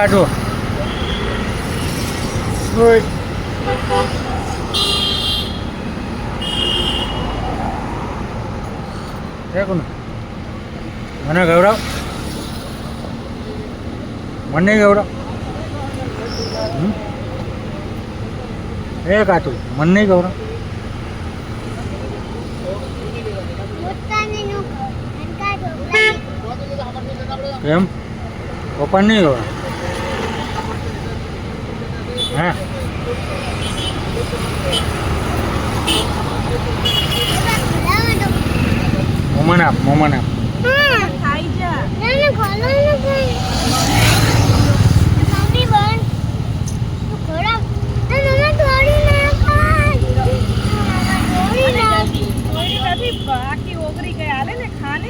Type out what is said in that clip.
કાઢો મને ગૌરવ મને ગૌરવ એ કાતું મને નહીં ગૌરવ કેમ પપ્પા નહીં ગૌરવ હા મોમન આપ ખાઈ જા ના ખોલો ને ભાઈ મમ્મી બન તું ખોરા ના થોડી ના ખાય થોડી નથી બાકી ઓગરી ગયા હાલે ને ખાને